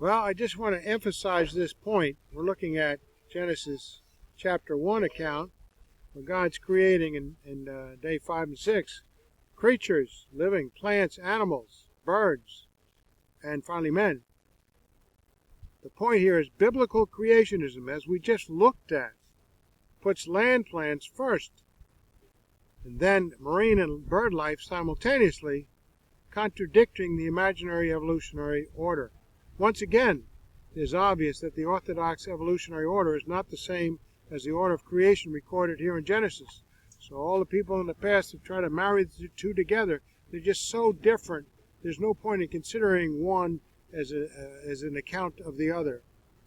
Well, I just want to emphasize this point. We're looking at Genesis chapter 1 account, where God's creating in day 5 and 6 creatures, living, plants, animals, birds, and finally men. The point here is biblical creationism, as we just looked at, puts land plants first, and then marine and bird life simultaneously, contradicting the imaginary evolutionary order. Once again, it is obvious that the orthodox evolutionary order is not the same as the order of creation recorded here in Genesis. So all the people in the past have tried to marry the two together. They're just so different, there's no point in considering one as an account of the other.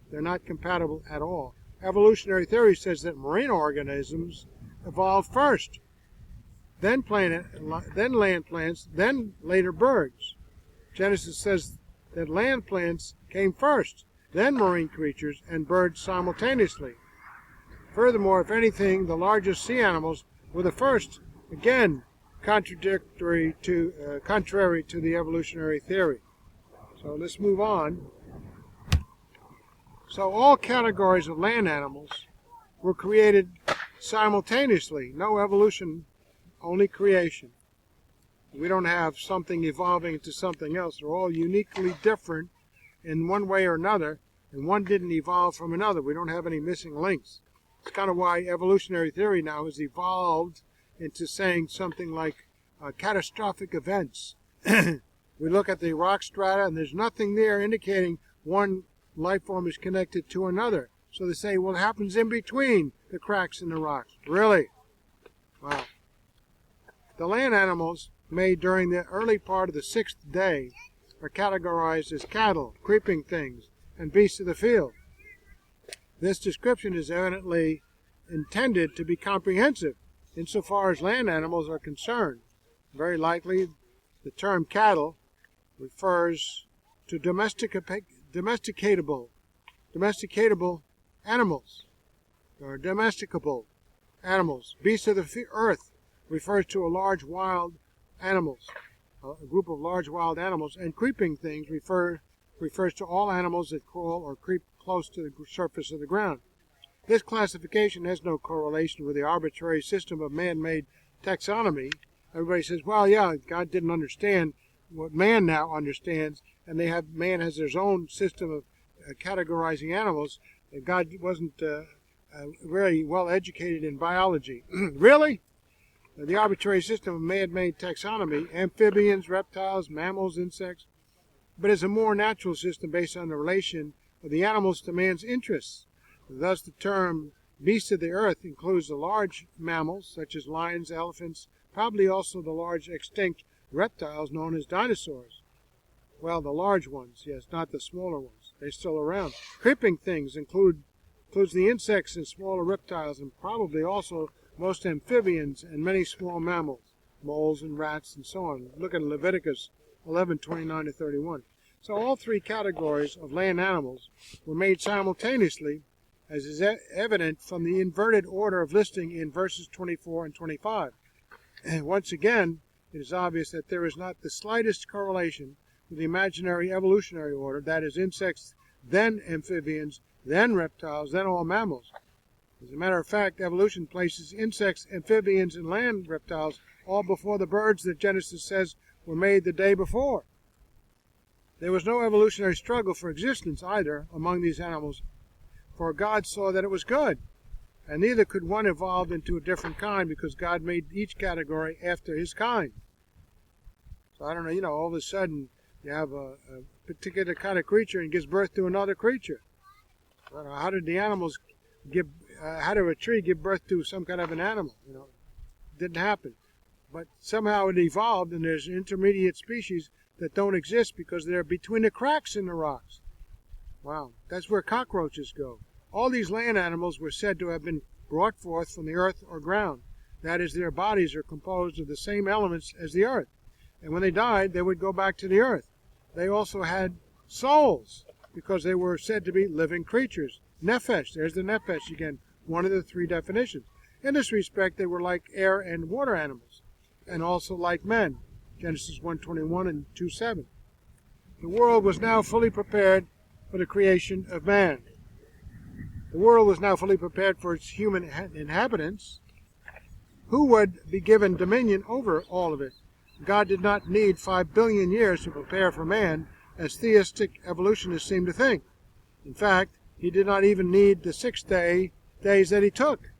They're not compatible at all. Evolutionary theory says that marine organisms evolved first, then land plants, then later birds. Genesis says that land plants came first, then marine creatures and birds simultaneously. Furthermore, if anything, the largest sea animals were the first, again contrary to the evolutionary theory. So let's move on. So all categories of land animals were created simultaneously. No evolution, only creation. We don't have something evolving into something else. They're all uniquely different in one way or another, and one didn't evolve from another. We don't have any missing links. It's kind of why evolutionary theory now has evolved into saying something like catastrophic events. We look at the rock strata, and there's nothing there indicating one life form is connected to another. So they say, well, it happens in between the cracks in the rocks. Really? Wow. The land animals made during the early part of the sixth day are categorized as cattle, creeping things, and beasts of the field. This description is evidently intended to be comprehensive insofar as land animals are concerned. Very likely, the term cattle refers to domesticatable animals, or domesticable animals. Beasts of the earth refers to a large wild animals, a group of large wild animals, and creeping things refers to all animals that crawl or creep close to the surface of the ground. This classification has no correlation with the arbitrary system of man-made taxonomy. Everybody says, well, yeah, God didn't understand what man now understands, and man has his own system of categorizing animals. God wasn't very well educated in biology. Really? The arbitrary system of man-made taxonomy, amphibians, reptiles, mammals, insects, but is a more natural system based on the relation of the animals to man's interests. Thus, the term beasts of the earth includes the large mammals, such as lions, elephants, probably also the large extinct reptiles known as dinosaurs. Well, the large ones, yes, not the smaller ones. They're still around. Creeping things includes the insects and smaller reptiles, and probably also most amphibians and many small mammals, moles and rats and so on. Look at Leviticus 11:29-31. So all three categories of land animals were made simultaneously, as is evident from the inverted order of listing in verses 24 and 25. And once again, it is obvious that there is not the slightest correlation with the imaginary evolutionary order, that is, insects, then amphibians, then reptiles, then all mammals. As a matter of fact, evolution places insects, amphibians, and land reptiles all before the birds that Genesis says were made the day before. There was no evolutionary struggle for existence either among these animals, for God saw that it was good, and neither could one evolve into a different kind because God made each category after his kind. So I don't know, all of a sudden you have a particular kind of creature and gives birth to another creature. I don't know, how did the animals how did a tree give birth to some kind of an animal? It didn't happen. But somehow it evolved, and there's intermediate species that don't exist because they're between the cracks in the rocks. Wow, that's where cockroaches go. All these land animals were said to have been brought forth from the earth or ground. That is, their bodies are composed of the same elements as the earth. And when they died, they would go back to the earth. They also had souls because they were said to be living creatures. Nephesh, there's the nephesh again, one of the three definitions. In this respect, they were like air and water animals, and also like men, Genesis 1:21 and 2:7. The world was now fully prepared for the creation of man. The world was now fully prepared for its human inhabitants, who would be given dominion over all of it. God did not need 5 billion years to prepare for man, as theistic evolutionists seem to think. In fact, he did not even need the 6 days that he took.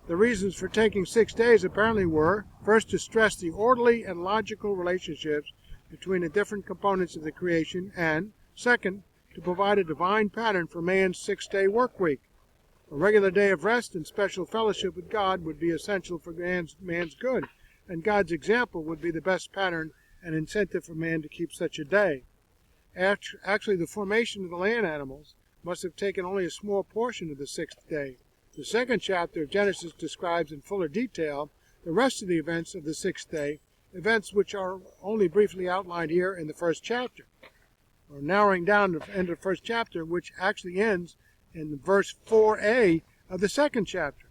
The reasons for taking 6 days apparently were, first, to stress the orderly and logical relationships between the different components of the creation, and, second, to provide a divine pattern for man's 6-day work week. A regular day of rest and special fellowship with God would be essential for man's good, and God's example would be the best pattern and incentive for man to keep such a day. Actually, the formation of the land animals must have taken only a small portion of the 6th day. The 2nd chapter of Genesis describes in fuller detail the rest of the events of the 6th day, events which are only briefly outlined here in the 1st chapter, or narrowing down the end of the 1st chapter, which actually ends in verse 4a of the 2nd chapter.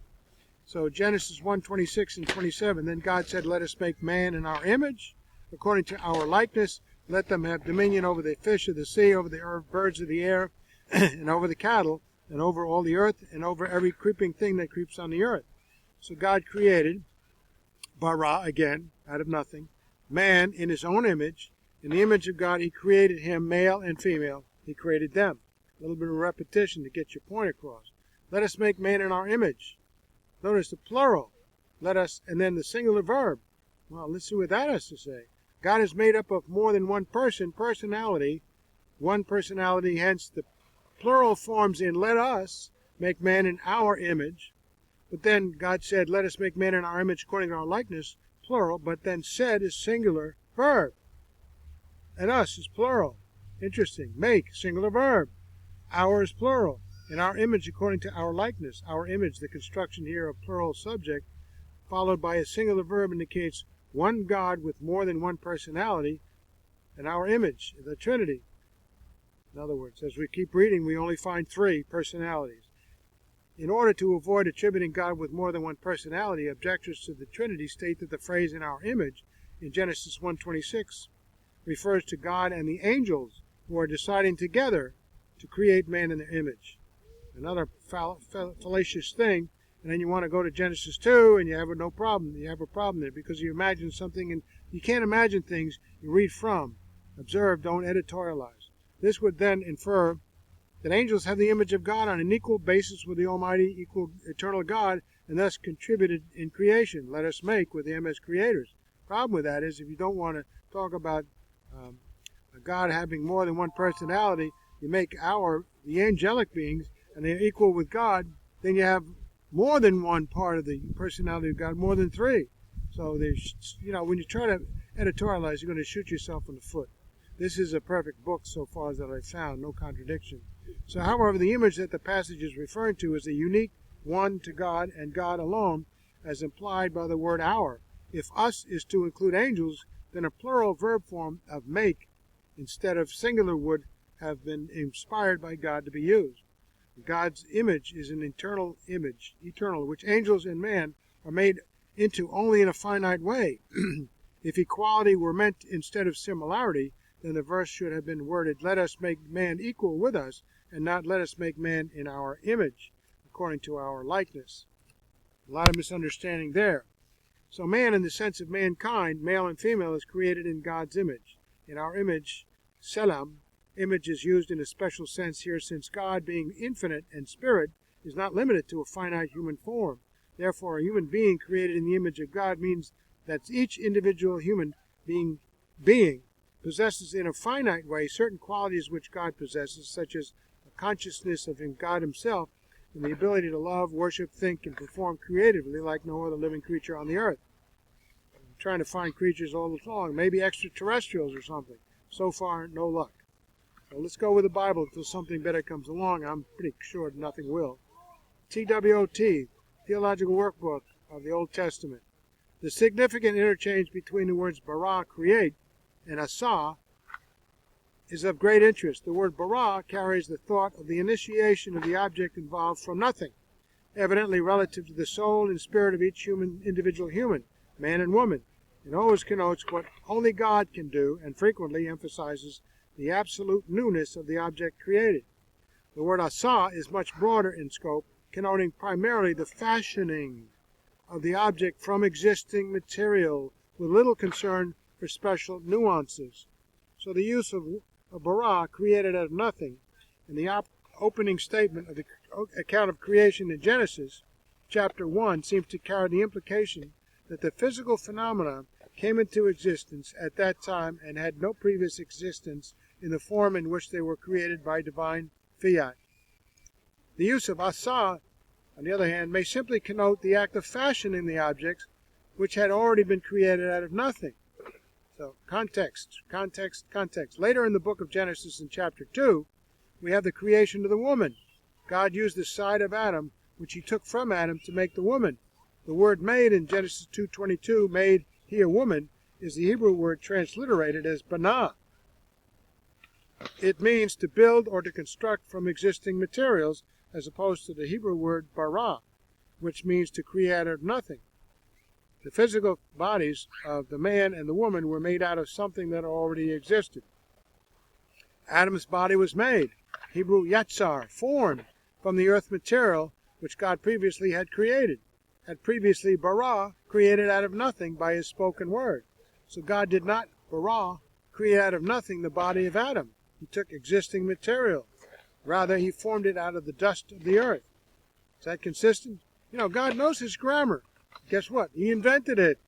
So Genesis 1:26 and 27, then God said, let us make man in our image, according to our likeness. Let them have dominion over the fish of the sea, over the birds of the air, and over the cattle, and over all the earth, and over every creeping thing that creeps on the earth. So God created, bara, again, out of nothing, man in his own image. In the image of God, he created him, male and female. He created them. A little bit of repetition to get your point across. Let us make man in our image. Notice the plural. Let us, and then the singular verb. Well, let's see what that has to say. God is made up of more than one personality, hence the plural forms in let us make man in our image. But then God said, let us make man in our image according to our likeness, plural, but then said is singular verb. And us is plural. Interesting. Make, singular verb. Our is plural. In our image according to our likeness. Our image, the construction here of plural subject, followed by a singular verb, indicates one God with more than one personality, and our image, the Trinity. In other words, as we keep reading, we only find 3 personalities. In order to avoid attributing God with more than one personality, objectors to the Trinity state that the phrase in our image in Genesis 1:26 refers to God and the angels who are deciding together to create man in their image. Another fallacious thing, and then you want to go to Genesis 2 and you have no problem. You have a problem there because you imagine something, and you can't imagine things, you read from. Observe, don't editorialize. This would then infer that angels have the image of God on an equal basis with the Almighty, equal eternal God, and thus contributed in creation. Let us make with Him as creators. Problem with that is if you don't want to talk about a God having more than one personality, you make the angelic beings, and they're equal with God, then you have more than one part of the personality of God, more than 3. So there's, when you try to editorialize, you're going to shoot yourself in the foot. This is a perfect book so far that I've found, no contradiction. So, however, the image that the passage is referring to is a unique one to God and God alone, as implied by the word our. If us is to include angels, then a plural verb form of make instead of singular would have been inspired by God to be used. God's image is an eternal image, which angels and man are made into only in a finite way. If equality were meant instead of similarity, then the verse should have been worded, let us make man equal with us, and not let us make man in our image, according to our likeness. A lot of misunderstanding there. So man, in the sense of mankind, male and female, is created in God's image. In our image, selam, image is used in a special sense here, since God, being infinite and spirit, is not limited to a finite human form. Therefore, a human being created in the image of God means that each individual human being possesses in a finite way certain qualities which God possesses, such as a consciousness of God Himself and the ability to love, worship, think, and perform creatively like no other living creature on the earth. I'm trying to find creatures all along, maybe extraterrestrials or something. So far, no luck. So let's go with the Bible until something better comes along. I'm pretty sure nothing will. TWOT, Theological Workbook of the Old Testament. The significant interchange between the words bara, create, and asa is of great interest. The word bara carries the thought of the initiation of the object involved from nothing, evidently relative to the soul and spirit of each individual human, man and woman. It always connotes what only God can do, and frequently emphasizes the absolute newness of the object created. The word asa is much broader in scope, connoting primarily the fashioning of the object from existing material, with little concern for special nuances. So the use of bara, created out of nothing, in the opening statement of the account of creation in Genesis chapter 1 seems to carry the implication that the physical phenomena came into existence at that time and had no previous existence in the form in which they were created by divine fiat. The use of asa, on the other hand, may simply connote the act of fashioning the objects which had already been created out of nothing. So, context. Later in the book of Genesis in chapter 2, we have the creation of the woman. God used the side of Adam, which he took from Adam, to make the woman. The word made in Genesis 2:22, made he a woman, is the Hebrew word transliterated as banah. It means to build or to construct from existing materials, as opposed to the Hebrew word bara, which means to create out of nothing. The physical bodies of the man and the woman were made out of something that already existed. Adam's body was made, Hebrew yatsar, formed from the earth material which God previously had created, had previously bara, created out of nothing by his spoken word. So God did not bara, create out of nothing the body of Adam. He took existing material. Rather, he formed it out of the dust of the earth. Is that consistent? You know, God knows his grammar. Guess what? He invented it.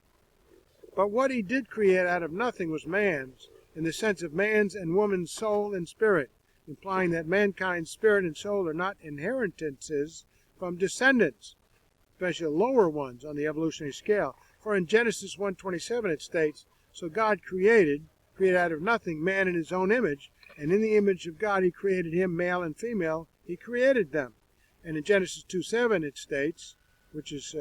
But what he did create out of nothing was man's, in the sense of man's and woman's soul and spirit, implying that mankind's spirit and soul are not inheritances from descendants, especially lower ones on the evolutionary scale. For in Genesis 1:27 it states, so God created out of nothing man in his own image, and in the image of God he created him, male and female, he created them. And in Genesis 2:7 it states, which is,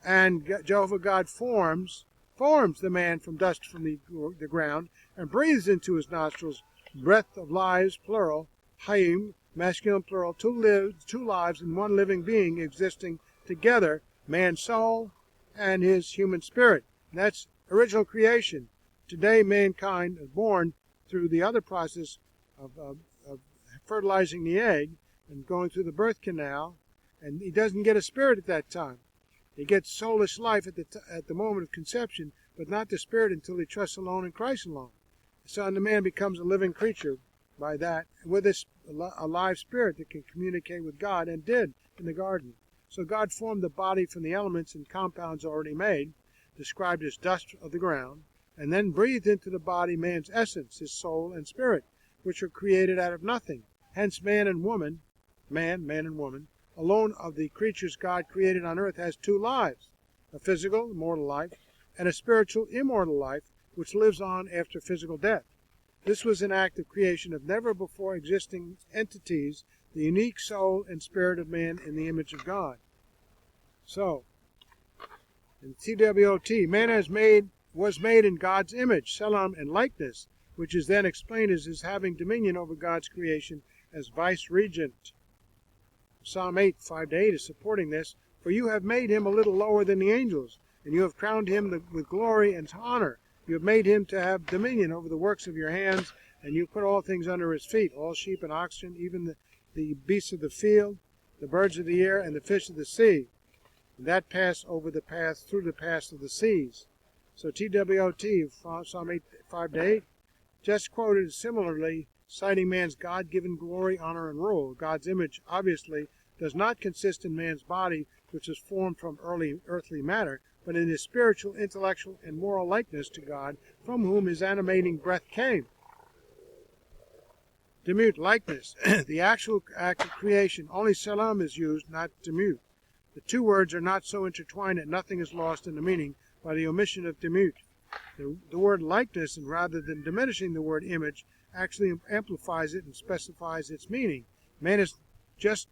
and Jehovah God forms the man from dust from the ground, and breathes into his nostrils breath of lives, plural, hayim, masculine plural, two lives in one living being existing together, man's soul and his human spirit. And that's original creation. Today mankind is born through the other process of fertilizing the egg and going through the birth canal, and he doesn't get a spirit at that time. He gets soulless life at the moment of conception, but not the spirit until he trusts alone in Christ alone. So the man becomes a living creature by that, with a live spirit that can communicate with God, and did in the garden. So God formed the body from the elements and compounds already made, described as dust of the ground, and then breathed into the body man's essence, his soul and spirit, which are created out of nothing. Hence man and woman, alone of the creatures God created on earth has two lives, a physical, mortal life, and a spiritual, immortal life, which lives on after physical death. This was an act of creation of never before existing entities, the unique soul and spirit of man in the image of God. So, in TWOT, man was made in God's image, salam, and likeness, which is then explained as his having dominion over God's creation as vice-regent. Psalm 8, 5-8 is supporting this. For you have made him a little lower than the angels, and you have crowned him with glory and honor. You have made him to have dominion over the works of your hands, and you put all things under his feet, all sheep and oxen, even the beasts of the field, the birds of the air, and the fish of the sea, that pass over the path through the paths of the seas. So TWOT, Psalm 8, 5-8, just quoted similarly, citing man's God-given glory, honor, and rule. God's image, obviously, does not consist in man's body, which is formed from earthly matter, but in his spiritual, intellectual, and moral likeness to God, from whom his animating breath came. Demute, likeness. The actual act of creation, only salam is used, not demute. The two words are not so intertwined that nothing is lost in the meaning by the omission of demute. The word likeness, and rather than diminishing the word image, actually amplifies it and specifies its meaning. Man is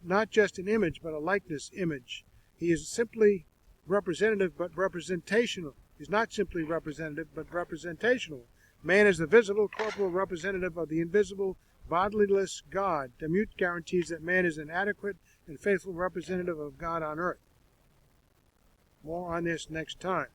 not just an image, but a likeness image. He is simply representative, but representational. He's not simply representative, but representational. Man is the visible, corporal representative of the invisible, bodiless God. Demute guarantees that man is an adequate and faithful representative of God on earth. More on this next time.